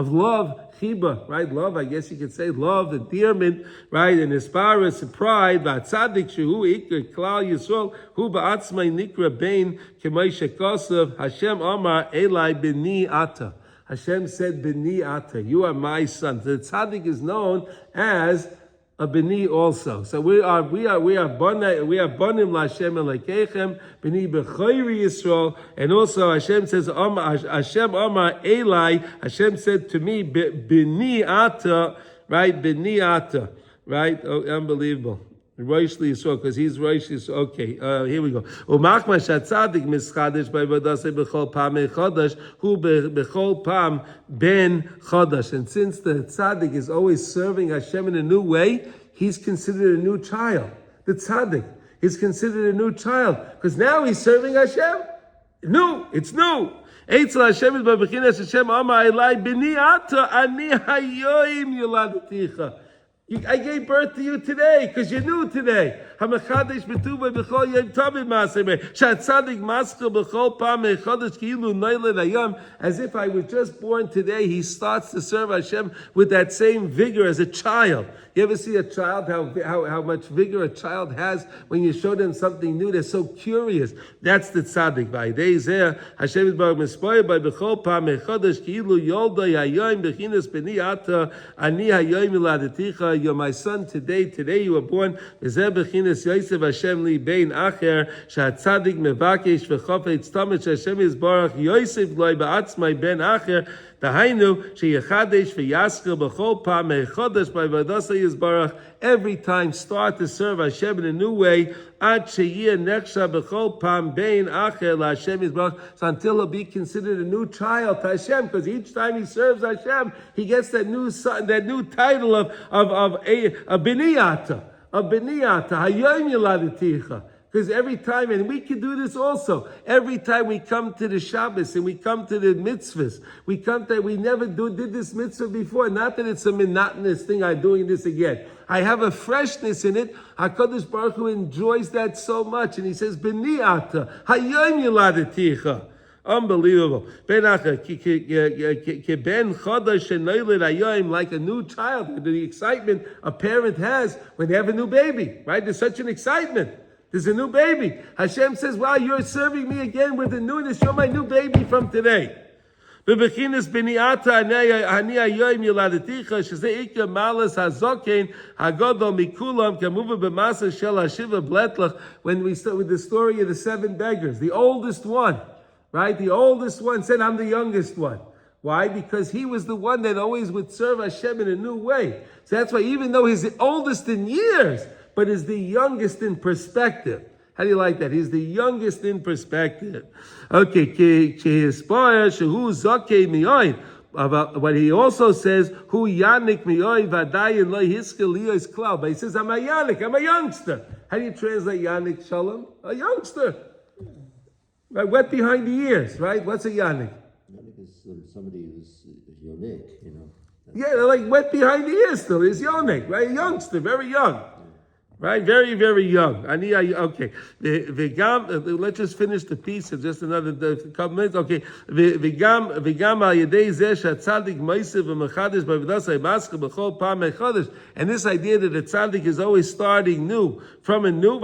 love, chiba, right? Love, I guess you could say love, endearment, right? And isparis, pride. V'atzadik shehu ikar klal Yisrael hu ba'atzmai nikra bein k'may shekosav Hashem Amar Elai b'ni ata. Hashem said b'ni ata. You are my son. The tzaddik is known as a b'ni also. So we are banim l'Hashem elokeichem b'ni b'chayri Yisrael, and also Hashem says Hashem Amar Elai. Hashem said to me b'ni ata, right? B'ni ata, right? Oh, unbelievable. Rosh Yisrael, because he's Rosh Yisrael. Okay, here we go. Umachma shatzadik mischadesh by vadase b'chol pam chodesh hu b'chol pam ben chodesh. And since the tzaddik is always serving Hashem in a new way, he's considered a new child. The tzaddik is considered a new child because now he's serving Hashem. New, it's new. Eitzel Hashem is b'bechinas Hashem Amar Elai b'ni ata ani hayoim yuladaticha. I gave birth to you today because you're new today. As if I was just born today, he starts to serve Hashem with that same vigor as a child. You ever see a child, how much vigor a child has when you show them something new? They're so curious. That's the tzaddik. Hashem is baruch mispoyer by b'chol pam echodesh ki'ilu yolda yayoim bechinas b'ni ata ani hayoim iladeticha. You're my son today. Today you were born. V'zeh bechinas Yosef Hashem li bein acher she'atzadik mevakesh v'chofetz tamid Hashem is baruch Yosef loy ba'atzmai ben acher. Dahainu sheyechadesh v'yasker b'chol pam echodesh by vadasa yizbarach. Every time start to serve Hashem in a new way. Ad sheyeh nechsha b'chol pam bein acher la'Hashem yizbarach. So until he'll be considered a new child to Hashem, because each time he serves Hashem, he gets that new title of biniyata, hayom yiladeticha. Because every time, and we can do this also, every time we come to the Shabbos and we come to the mitzvahs, we never did this mitzvah before. Not that it's a monotonous thing, I'm doing this again. I have a freshness in it. HaKadosh Baruch Hu enjoys that so much. And he says, B'ni'ata, hayom yiladeticha. Unbelievable. Like a new child, the excitement a parent has when they have a new baby, right? There's such an excitement. There's a new baby. Hashem says, wow, you're serving me again with the newness. You're my new baby from today. And since the when we start with the story of the 7 beggars, the oldest one, right? The oldest one said, I'm the youngest one. Why? Because he was the one that always would serve Hashem in a new way. So that's why even though he's the oldest in years, but is the youngest in perspective. How do you like that? He's the youngest in perspective. Okay, about what he also says, "Hu yanik miyoi vadayin lo hiskel liyos klal." But he says, "I'm a yanik. I'm a youngster." How do you translate yanik, Shalom? A youngster, right? Wet behind the ears, right? What's a yanik? Yanik is somebody who's unique, you know. Yeah, they're like wet behind the ears still. He's yonik, right? A youngster, very young. Right, very, very young. Okay. Let's just finish the piece of just another couple minutes. Okay. And this idea that the tzaddik is always starting new, from a new.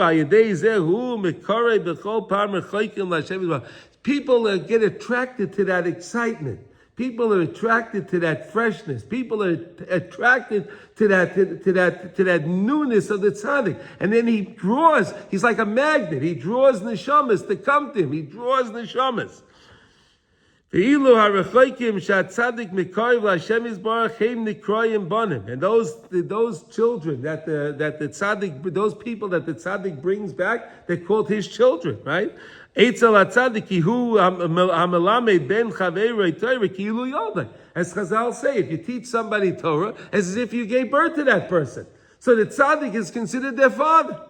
People get attracted to that excitement. People are attracted to that freshness. People are attracted to that newness of the tzaddik. And then he's like a magnet. He draws neshamas to come to him. He draws neshamas. And those children that the tzaddik, those people that the tzaddik brings back, they're called his children, right? As Chazal say, if you teach somebody Torah, it's as if you gave birth to that person. So the tzaddik is considered their father.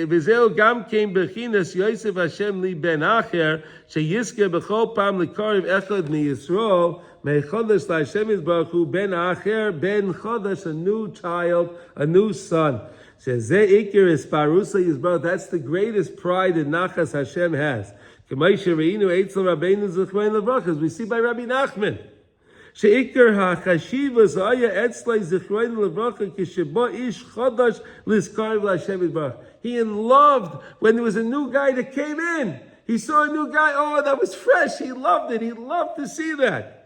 וזהו גם כן בחינס יוסף השם לי בן אחר שיזכה בכל פעם לקרב אחד מישראל מחודש להשם יתברך הוא בן האחר בן חודש, a new child, a new son. שזה עיקר הספרוס יתברך, that's the greatest pride that Nachas Hashem has. כמו שראינו אצל רבינו זכרנו לברכה, as we see by Rabbi Nachman. שעיקר החשיבה זה היה אצלי זכרנו לברכה כשבו איש חדש לזכר להשם יתברך. He loved when there was a new guy that came in. He saw a new guy, oh, that was fresh. He loved it. He loved to see that.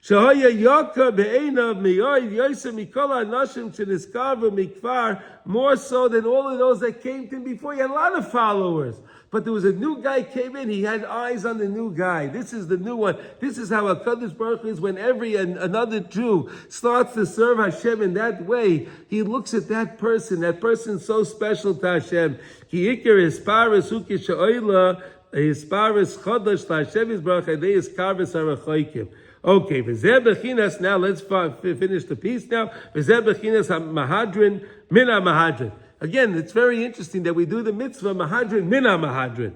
שהיה יקר בעיניו מיועד יוסף מכל האנשים שנזכר במכפר, more so than all of those that came to him before. He had a lot of followers. But there was a new guy came in, he had eyes on the new guy. This is the new one. This is how HaKadosh Baruch Hu is when another Jew starts to serve Hashem in that way. He looks at that person so special to Hashem. Ki ikar hisparis hu kisha'oila hisparis chodesh LaHashem yisbarach adei hiskarvis harachoikim. Okay, v'zeh bechinas, now let's finish the piece now. V'zeh bechinas ha-mahadrin min ha-mahadrin. Again, it's very interesting that we do the mitzvah mahadrin min ha-mahadrin.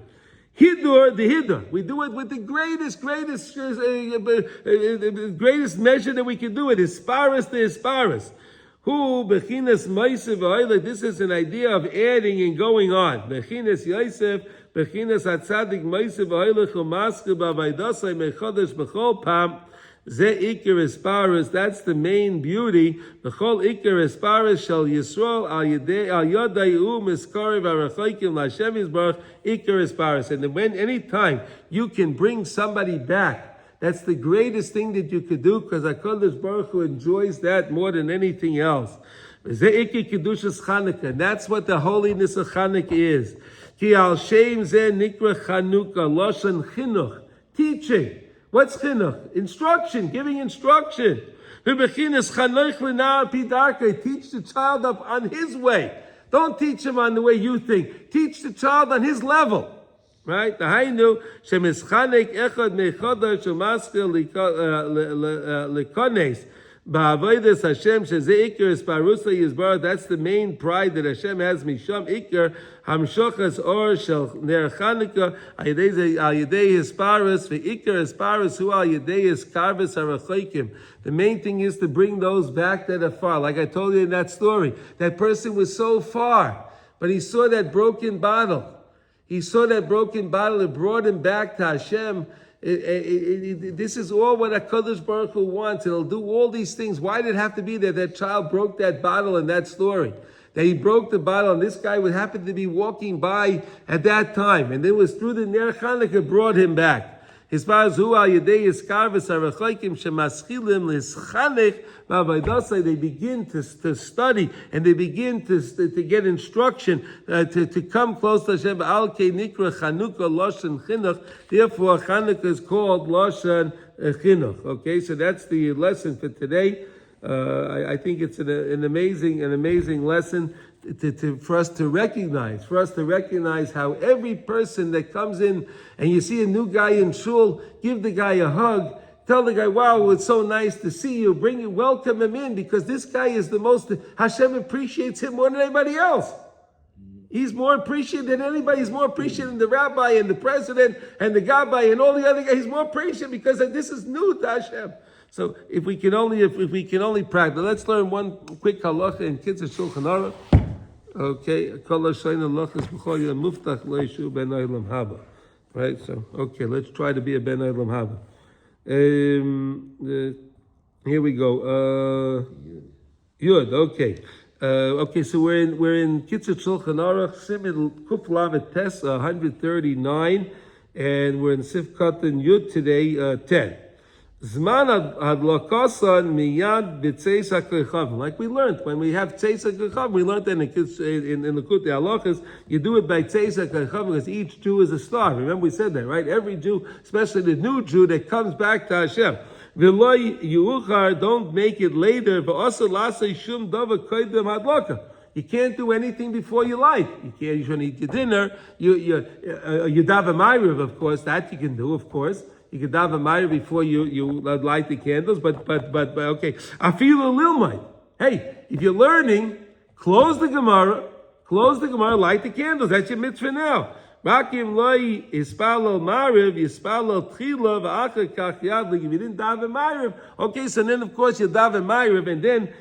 Hidur, the hidur. We do it with the greatest measure that we can do it. Hisparis the hisparis. Who bechinas ma'asev v'oila. This is an idea of adding and going on. Bechinas Yosef, bechinas hatzadik ma'asev v'oila chumaske b'avaydasai mechodesh b'chol pam. Ze ikar hisparis. That's the main beauty. B'chol ikar hisparis shall Yisrael al yodai miskari v'arachoikim l'Hashem yisbarach ikar hisparis. And when any time you can bring somebody back, that's the greatest thing that you could do, because HaKadosh Baruch Hu enjoys that more than anything else. Ze ikar kedushas Chanukah. And that's what the holiness of Chanukah is. Ki al shem ze nikra Chanukah loshan chinuch, teaching. What's chinuch? Instruction, giving instruction. Teach the child up on his way. Don't teach him on the way you think. Teach the child on his level. Right? Dahainu shemischanek echad mechodash umaskil likones ba'avodas Hashem shezeh ikar hisparusa yizbarach. That's the main pride that Hashem has. Misham ikar hamshochas or shel ner Chanukah al yedei hisparus ve'ikar hisparus hu al yedei hiskarvis harachoikim. The main thing is to bring those back that are far. Like I told you in that story, that person was so far, but he saw that broken bottle. He saw that broken bottle. It brought him back to Hashem. This is all what HaKadosh Baruch Hu wants. It'll do all these things. Why did it have to be that that child broke that bottle in that story? That he broke the bottle, and this guy would happen to be walking by at that time. And it was through the Ner Chanukah brought him back. His father's who al yedei hiskarvis harachoikim shemaschilim lischanech b'avaydasai. They begin to study and they begin to get instruction to come close to Hashem. Al kei nikra Chanukah loshan chinuch. Therefore, Chanukah is called loshan chinuch. Okay, so that's the lesson for today. I think it's an amazing lesson for us to recognize how every person that comes in and you see a new guy in shul, give the guy a hug. Tell the guy, wow, it's so nice to see you. Welcome him in, because this guy is the most, Hashem appreciates him more than anybody else. He's more appreciated than anybody. He's more appreciated than the rabbi and the president and the gabbai and all the other guys. He's more appreciated because this is new to Hashem. So if we can only practice. Let's learn one quick halacha in Kitzur Shulchan Aruch. Okay, right? So okay, let's try to be a ben olam haba. Here we go. Yud. Okay. Okay, so we're in Kitzur Shulchan Aruch, Siman Kuf Lamed Tes 139, and we're in Sif Katan Yud today 10. Zman Hadlakasan Miyad B'Tzeis HaKlechavim. Like we learned when we have Tzeis HaKlechavim, we learned that in Likutey Halachos, you do it by Tzeis HaKlechavim because each Jew is a star. Remember we said that, right? Every Jew, especially the new Jew that comes back to Hashem. V'loi yuchar, don't make it later. V'asur lasei shum davar koydem hadlaka. You can't do anything before you light. You shouldn't eat your dinner. You daven ma'ariv, of course. That you can do, of course. You can daven ma'ariv before you light the candles. But okay. Afilu lilmai. Hey, if you're learning, close the Gemara, light the candles. That's your mitzvah now. Rakim loy ispalo mariv, ispalo tchila v'achar kach yadlik. If you didn't daven mariv, okay, so then of course you daven mariv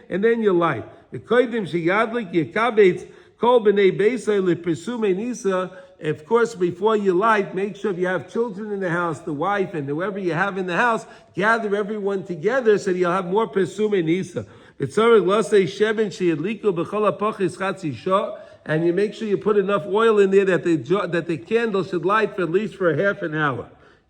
and then you light. The koydim sheyadlik yekabetz kol b'nei beisay lepersumei nisa. Of course, before you light, make sure if you have children in the house, the wife and whoever you have in the house, gather everyone together so that you'll have more persumei nisa. V'tzarech lasei sheben sheyadliku b'chol hapachis chatzi shah. And you make sure you put enough oil in there that the candle should light for at least for a half an hour.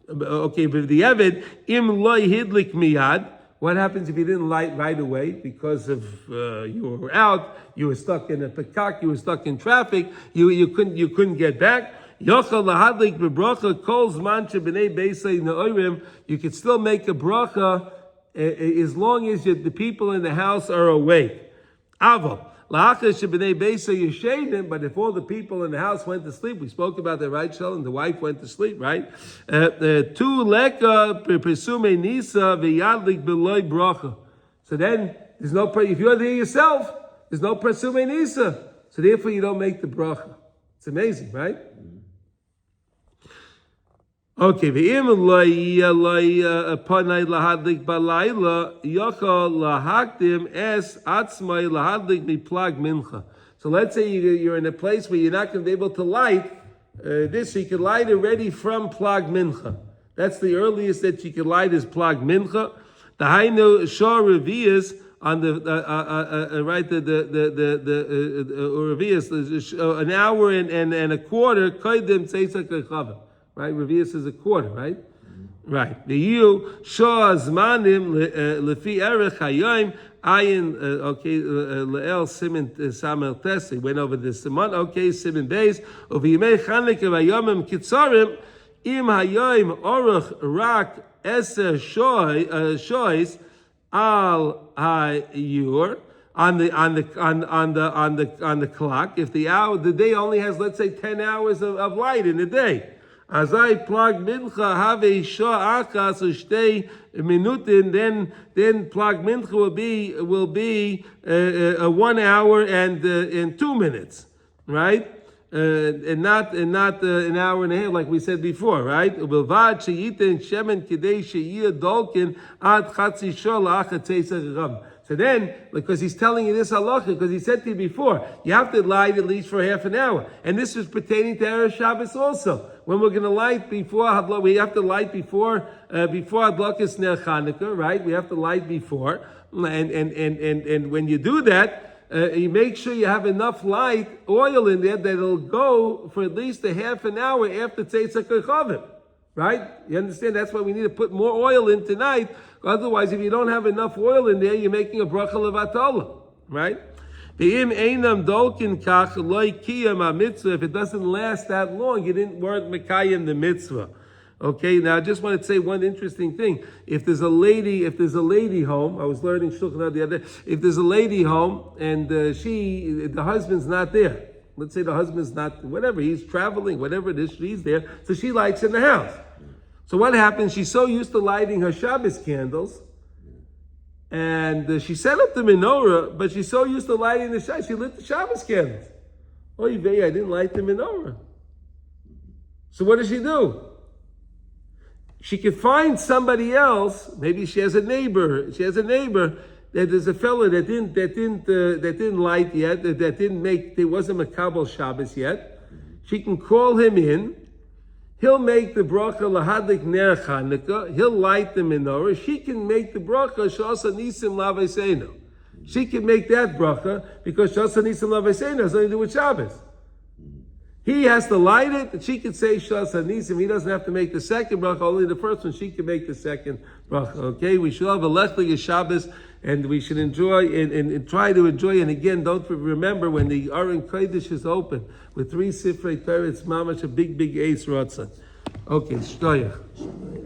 Okay, but the Eved, im loy hidlik miyad. What happens if you didn't light right away because of you were out, you were stuck in a pekak, you were stuck in traffic, you couldn't get back? Yochal lahadlik bebracha kol zman shebnei beisay na'orim. You could still make a bracha as long as the people in the house are awake. Aval. But if all the people in the house went to sleep, we spoke about that, right, Shel? And the wife went to sleep, right? So then there's no if you're there yourself, there's no presume nisa. So therefore you don't make the bracha. It's amazing, right? Okay, lahadlik balayla yachal lahakdim es atzmai lahadlik miplag mincha. So let's say you're in a place where you're not going to be able to light this, so you can light already from plag mincha. That's the earliest that you can light is plag mincha. The hainu shor revias on the right the revias an hour and a quarter koydem tzeisa kechavim. Right, Revius is a quarter, right? Mm-hmm. Right. The you shah zmanim lefi erech hayom ayin. Okay, leel simin samel tes. He went over this siman. Okay, simin beis. Uvimei chanukah vayomim kitzarim im hayom orach rak eser shois al hayur. On the clock, if the day only has, let's say, 10 hours of light in a day. Azai plag mincha have shah achas ushtei minutin. Then plag mincha will be 1 hour and 2 minutes, right? And not an hour and a half like we said before, right? Ubilvad sheyitin shemen kidei sheyir dolkin ad chatzi shah la'achat tzeisach. So then, because he's telling you this halacha, because he said to you before, you have to light at least for half an hour. And this is pertaining to Erev Shabbos also. When we're going to light before Hadlak, we have to light before Hadlak is Ner Chanukah, right? We have to light before. And when you do that, you make sure you have enough oil in there that it'll go for at least a half an hour after Tzeitzah Kechavim. Right? You understand? That's why we need to put more oil in tonight. Otherwise, if you don't have enough oil in there, you're making a bracha levatala. Right? If it doesn't last that long, you weren't mekayim the mitzvah. Okay, now I just want to say one interesting thing. If there's a lady home, I was learning Shulchan Aruch the other day. If there's a lady home and the husband's not there, let's say the husband's not, whatever, he's traveling, whatever it is, she's there, so she lights in the house. So what happens? She's so used to lighting her Shabbos candles, and she set up the menorah, but she's so used to lighting the Shabbos, she lit the Shabbos candles. Oy vey, I didn't light the menorah. So what does she do? She could find somebody else. Maybe she has a neighbor. That there's a fellow that didn't light yet. There wasn't a Makabel Shabbos yet. She can call him in. He'll make the bracha lahadlik ner Chanukah. He'll light the menorah. She can make the bracha shasa nisim laveiseinu. She can make that bracha because shasa nisim laveiseinu has nothing to do with Shabbos. He has to light it, and she can say shasa nisim. He doesn't have to make the second bracha, only the first one. She can make the second bracha. Okay, we should have a lechlik Shabbos, and we should enjoy and try to enjoy. And again, don't remember when the Aron Kodesh is open with 3 Sifrei Torah, it's mamash a big Eis Ratzon. Okay, shtoyach.